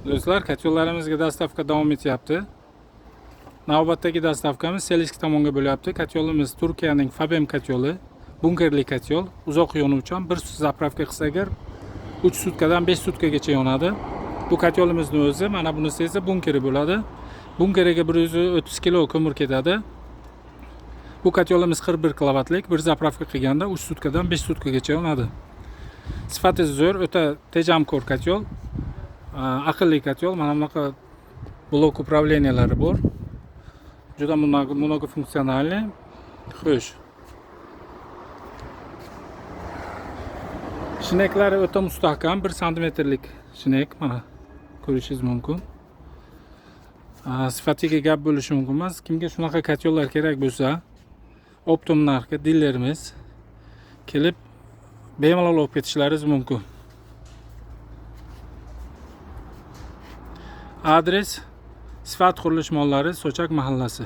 Do'stlar, katyolarimizga dastavka davom etyapti. Navbatdagi dastavkamiz Selisk tomonga bo'lyapti. Katyolimiz Turkiyaning Fabem katyoli, bunkerli katyol, uzoq yonuvchan. Bir zapravka qilsa agar 3 sutkadan 5 sutkagacha yonadi. Bu katyolimizning o'zi, mana bunisi esa bunkeri bo'ladi. Bunkeriga 130 kilo ko'mir ketadi. Bu katyolimiz 41 kilovatlik, bir zapravka qilganda 3 sutkadan 5 sutkagacha yonadi. Sifati zo'r, o'ta tejamkor katyol. Aqlli katyol, mana bunaqa blok upravleniyalari bor. Juda mnogofunksionalniy. Xo'sh. Shineklari o'ta mustahkam, 1 santimetrlik shinek, mana ko'rishingiz mumkin. Sifatiga gap bo'lishi mumkin emas. Kimga shunaqa katyollar kerak bo'lsa, optim narxga dillerimiz kelib bemalol olib ketishlaringiz mumkin. Adres Sifat qurilish mollari, Sochak mahallasi.